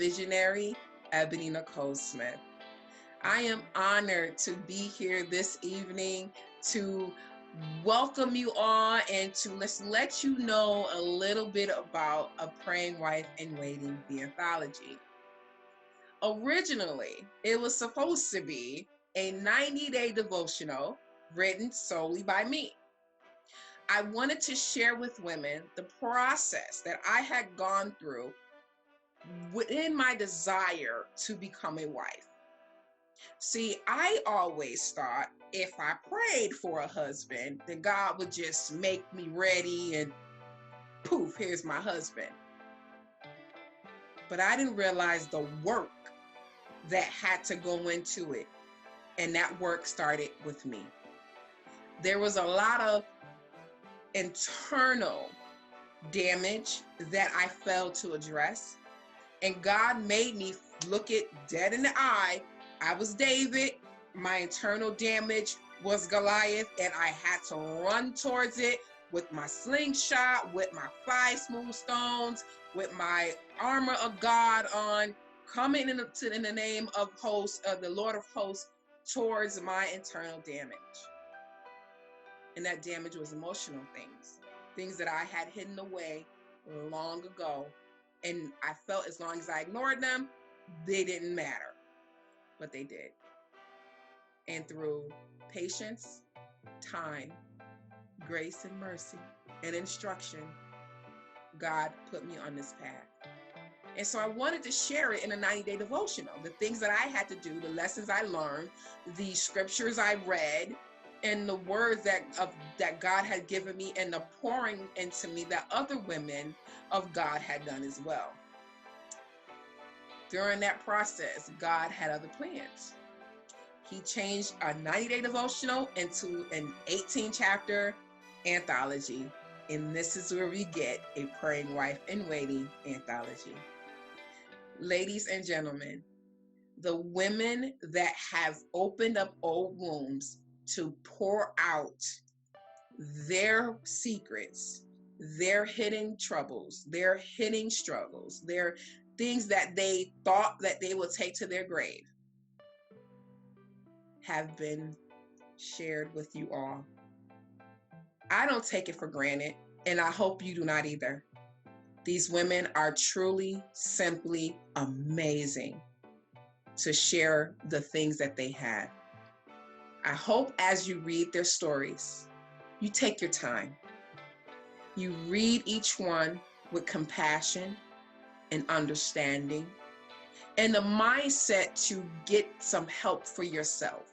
visionary, Ebony Nicole Smith. I am honored to be here this evening to welcome you all and to let you know a little bit about A Praying Wife in Waiting, the anthology. Originally, it was supposed to be a 90-day devotional written solely by me. I wanted to share with women the process that I had gone through within my desire to become a wife. See, I always thought if I prayed for a husband, then God would just make me ready and poof, here's my husband. But I didn't realize the work that had to go into it. And that work started with me. There was a lot of internal damage that I failed to address. And God made me look it dead in the eye. I was David. My internal damage was Goliath, and I had to run towards it with my slingshot, with my 5 smooth stones, with my armor of God on, coming in the name of hosts, of the Lord of hosts, towards my internal damage. And that damage was emotional things that I had hidden away long ago. And I felt as long as I ignored them, they didn't matter. But they did. And through patience, time, grace and mercy, and instruction, God put me on this path. And so I wanted to share it in a 90-day devotional. The things that I had to do, the lessons I learned, the scriptures I read, and the words that God had given me, and the pouring into me that other women of God had done as well. During that process, God had other plans. He changed a 90-day devotional into an 18-chapter anthology. And this is where we get A Praying Wife in Waiting anthology. Ladies and gentlemen, the women that have opened up old wounds to pour out their secrets, their hidden troubles, their hidden struggles, their things that they thought that they would take to their grave, have been shared with you all. I don't take it for granted, and I hope you do not either. These women are truly, simply amazing to share the things that they had. I hope as you read their stories, you take your time. You read each one with compassion and understanding, and the mindset to get some help for yourself.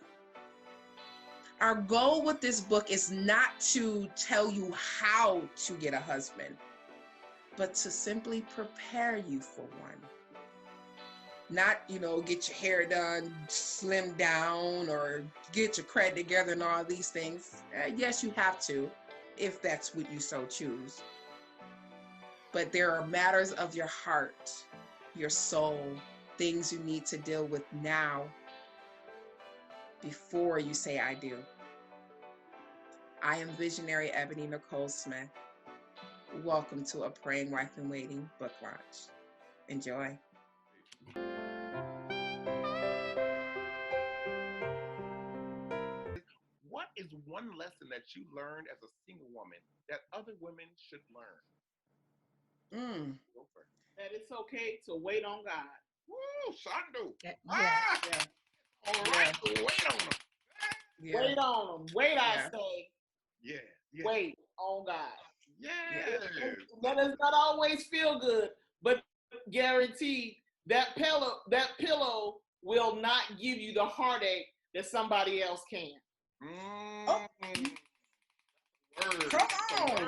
Our goal with this book is not to tell you how to get a husband, but to simply prepare you for one. Not, get your hair done, slim down, or get your credit together and all these things. Yes, you have to, if that's what you so choose. But there are matters of your heart, your soul, things you need to deal with now before you say I do. I am visionary Ebony Nicole Smith. Welcome to A Praying Wife in Waiting book launch. Enjoy. What is one lesson that you learned as a single woman that other women should learn? Go first. That it's okay to wait on God. Woo, Shandu. Yeah. All right, wait on them. Yeah. Wait on them. Wait, I say. Yeah. Wait on God. Yeah. That does not always feel good, but guaranteed that pillow will not give you the heartache that somebody else can. Oh. Come on.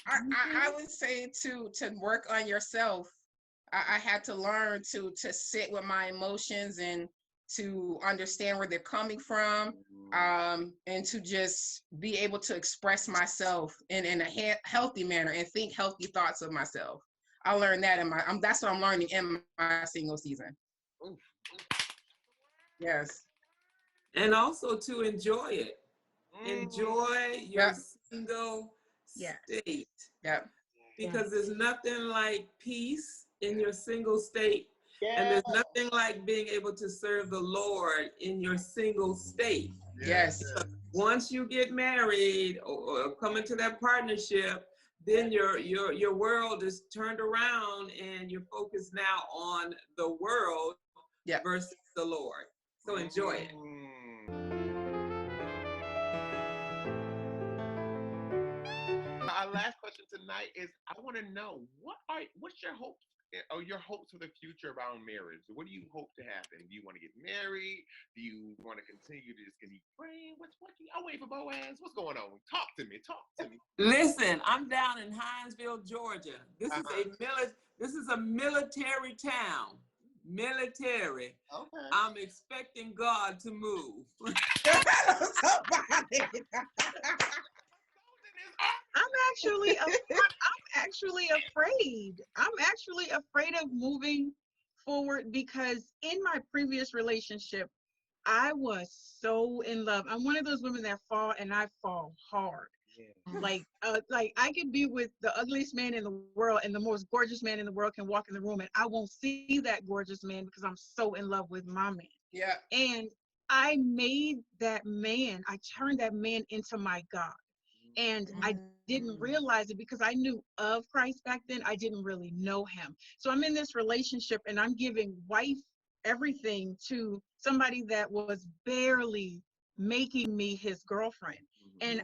I would say to work on yourself. I had to learn to sit with my emotions and to understand where they're coming from, and to just be able to express myself in a healthy manner and think healthy thoughts of myself. I learned that that's what I'm learning in my single season. Yes. And also to enjoy it. Enjoy your single state. Yep. Because there's nothing like peace in your single state. And there's nothing like being able to serve the Lord in your single state. Yes. Once you get married or come into that partnership, then your world is turned around and you're focused now on the world versus the Lord. So enjoy it. Our last question tonight is: I want to know what's your hopes or your hopes for the future around marriage. What do you hope to happen? Do you want to get married? Do you want to continue to just keep praying? I'll wait for Boaz. What's going on? Talk to me. Listen, I'm down in Hinesville, Georgia. This is a military town. Military. Okay. I'm expecting God to move. I'm actually afraid of moving forward because in my previous relationship, I was so in love. I'm one of those women that fall and I fall hard. Yeah. Like I could be with the ugliest man in the world and the most gorgeous man in the world can walk in the room and I won't see that gorgeous man because I'm so in love with my man. Yeah. And I turned that man into my God. And I didn't realize it because I knew of Christ back then. I didn't really know him. So I'm in this relationship and I'm giving wife everything to somebody that was barely making me his girlfriend. And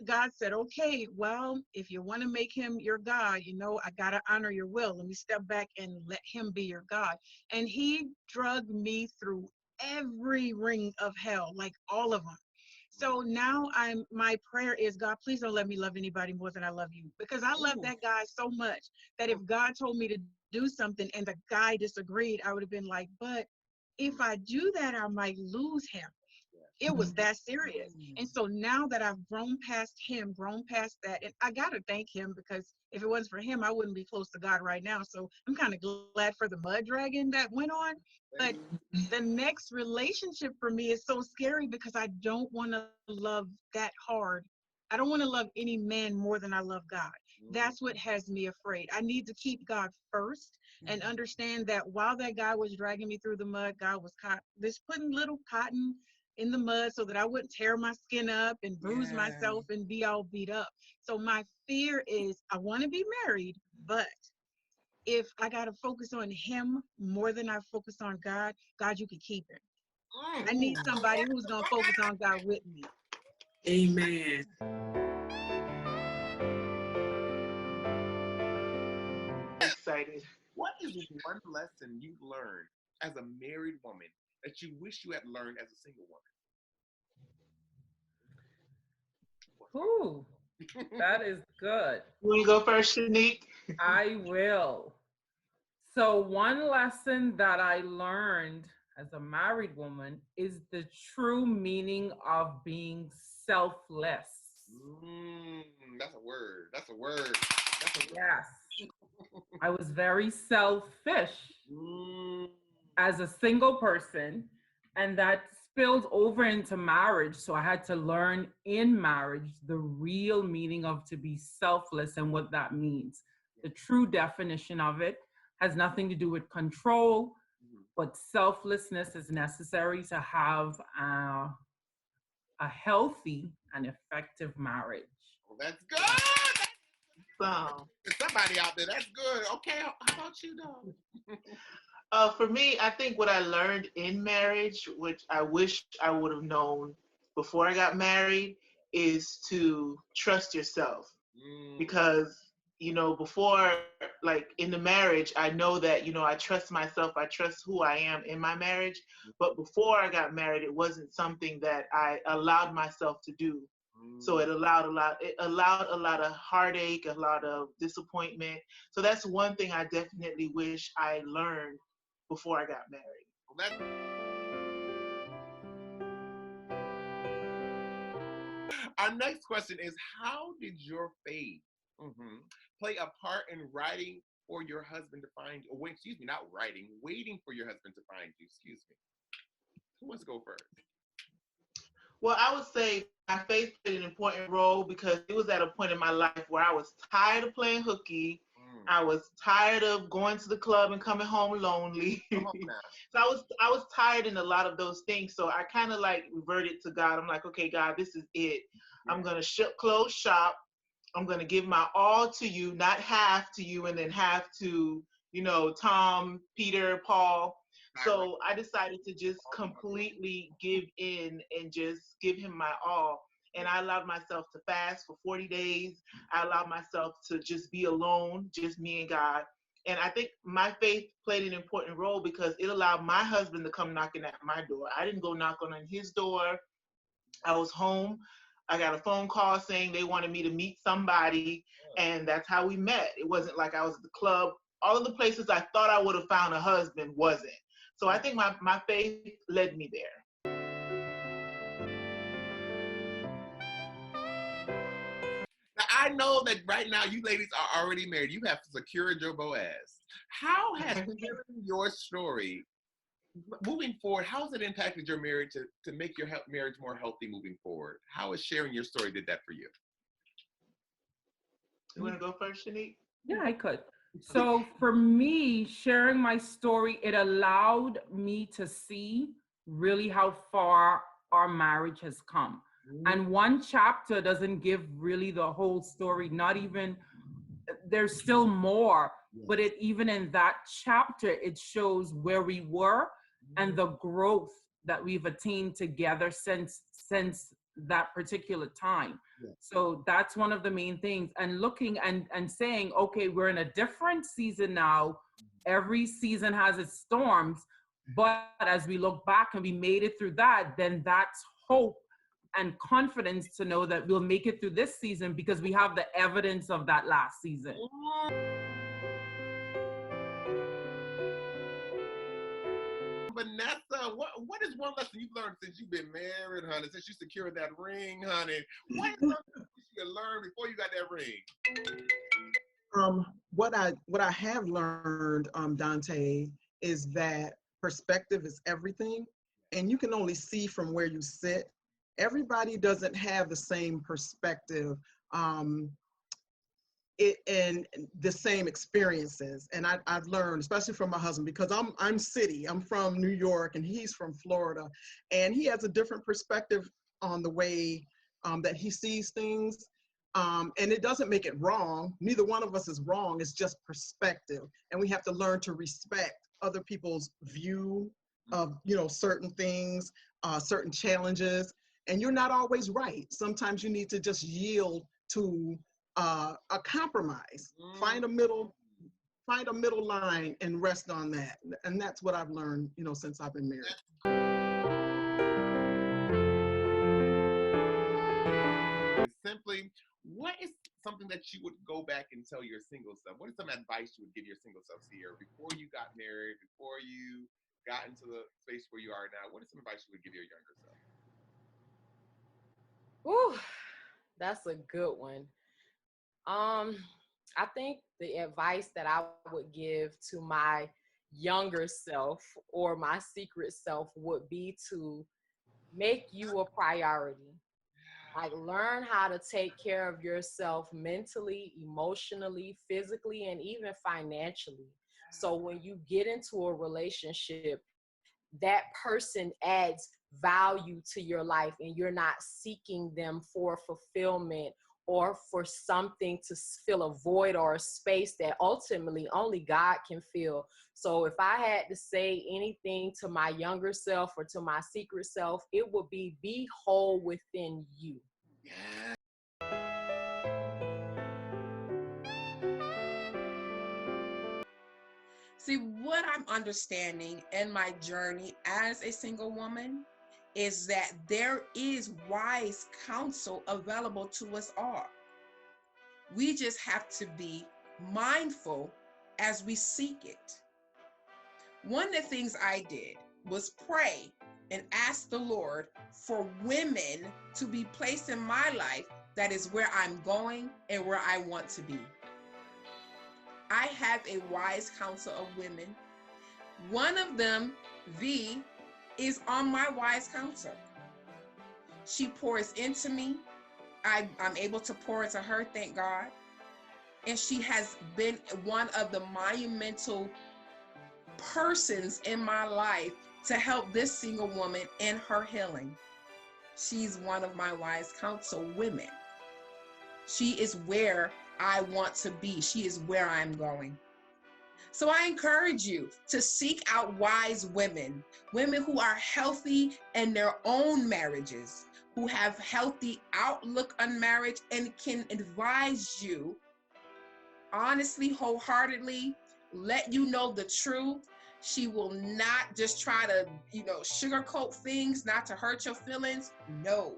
God said, okay, well, if you want to make him your God, I got to honor your will. Let me step back and let him be your God. And he drugged me through every ring of hell, like all of them. So now my prayer is, God, please don't let me love anybody more than I love you. Because I love that guy so much that if God told me to do something and the guy disagreed, I would have been like, but if I do that, I might lose him. It was that serious. And so now that I've grown past that, and I got to thank him because if it wasn't for him, I wouldn't be close to God right now. So I'm kind of glad for the mud dragon that went on. But the next relationship for me is so scary because I don't want to love that hard. I don't want to love any man more than I love God. That's what has me afraid. I need to keep God first and understand that while that guy was dragging me through the mud, God was just putting little cotton in the mud so that I wouldn't tear my skin up and bruise myself and be all beat up. So my fear is I want to be married, but if I got to focus on him more than I focus on God, God, you can keep him. I need somebody who's going to focus on God with me. Amen. Excited. What is one lesson you've learned as a married woman that you wish you had learned as a single woman? Ooh, that is good. You want to go first, Shanique? I will. So one lesson that I learned as a married woman is the true meaning of being selfless. That's a word. Yes. I was very selfish as a single person, and that spilled over into marriage. So I had to learn in marriage the real meaning of to be selfless and what that means. The true definition of it has nothing to do with control, but selflessness is necessary to have a healthy and effective marriage. Well, that's good. Somebody out there, that's good. Okay, how about you, though? For me, I think what I learned in marriage, which I wish I would have known before I got married, is to trust yourself. Because, before, like in the marriage, I know that, I trust myself. I trust who I am in my marriage. But before I got married, it wasn't something that I allowed myself to do. So it allowed a lot of heartache, a lot of disappointment. So that's one thing I definitely wish I learned before I got married. Our next question is: how did your faith play a part in writing for your husband to find you? Waiting for your husband to find you. Excuse me. Who wants to go first? Well, I would say my faith played an important role because it was at a point in my life where I was tired of playing hooky. I was tired of going to the club and coming home lonely. Come on now. So I was tired in a lot of those things. So I kind of like reverted to God. I'm like, okay, God, this is it. Yeah. I'm gonna close shop. I'm gonna give my all to you, not half to you, and then half to, you know, Tom, Peter, Paul. So I decided to just completely give in and just give him my all. And I allowed myself to fast for 40 days. I allowed myself to just be alone, just me and God. And I think my faith played an important role because it allowed my husband to come knocking at my door. I didn't go knock on his door. I was home. I got a phone call saying they wanted me to meet somebody, and that's how we met. It wasn't like I was at the club. All of the places I thought I would have found a husband wasn't. So I think my faith led me there. Now, I know that right now you ladies are already married. You have secured your Boaz. How has hearing your story, moving forward, how has it impacted your marriage to make your marriage more healthy moving forward? How has sharing your story did that for you? You want to go first, Shanique? Yeah, I could. So for me, sharing my story, it allowed me to see really how far our marriage has come. And one chapter doesn't give really the whole story, not even, there's still more, but even in that chapter, it shows where we were and the growth that we've attained together since that particular time. So that's one of the main things. And looking and saying, okay, we're in a different season now. Every season has its storms, but as we look back and we made it through that, then that's hope and confidence to know that we'll make it through this season because we have the evidence of that last season. Vanessa, what is one lesson you've learned since you've been married, honey, since you secured that ring, honey? What is something you learned before you got that ring? What I have learned, Dante, is that perspective is everything, and you can only see from where you sit. Everybody doesn't have the same perspective and the same experiences. And I've learned, especially from my husband, because I'm city, I'm from New York and he's from Florida, and he has a different perspective on the way that he sees things. And it doesn't make it wrong. Neither one of us is wrong. It's just perspective. And we have to learn to respect other people's view of, you know, certain things, certain challenges. And you're not always right. Sometimes you need to just yield to a compromise. Find a middle line and rest on that. And that's what I've learned, you know, since I've been married. Simply, what is something that you would go back and tell your single self? What is some advice you would give your single self here before you got married, before you got into the space where you are now? What is some advice you would give your younger self? Ooh, that's a good one. I think the advice that I would give to my younger self or my secret self would be to make you a priority. Like, learn how to take care of yourself mentally, emotionally, physically, and even financially. So when you get into a relationship, that person adds value to your life and you're not seeking them for fulfillment or for something to fill a void or a space that ultimately only God can fill. So if I had to say anything to my younger self or to my secret self, it would be whole within you. Yeah. See, what I'm understanding in my journey as a single woman is that there is wise counsel available to us all. We just have to be mindful as we seek it. One of the things I did was pray and ask the Lord for women to be placed in my life that is where I'm going and where I want to be. I have a wise counsel of women. One of them, V, is on my wise counsel. She pours into me. I'm able to pour into her, thank God. And she has been one of the monumental persons in my life to help this single woman in her healing. She's one of my wise counsel women. She is where I want to be. She is where I'm going. So I encourage you to seek out wise women, women who are healthy in their own marriages, who have healthy outlook on marriage and can advise you honestly, wholeheartedly, let you know the truth. She will not just try to, sugarcoat things, not to hurt your feelings. No,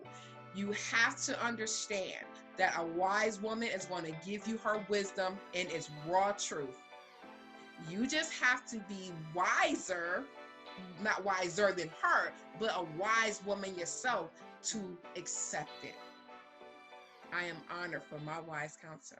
you have to understand that a wise woman is going to give you her wisdom in its raw truth. You just have to be wiser, not wiser than her, but a wise woman yourself to accept it. I am honored for my wise counsel.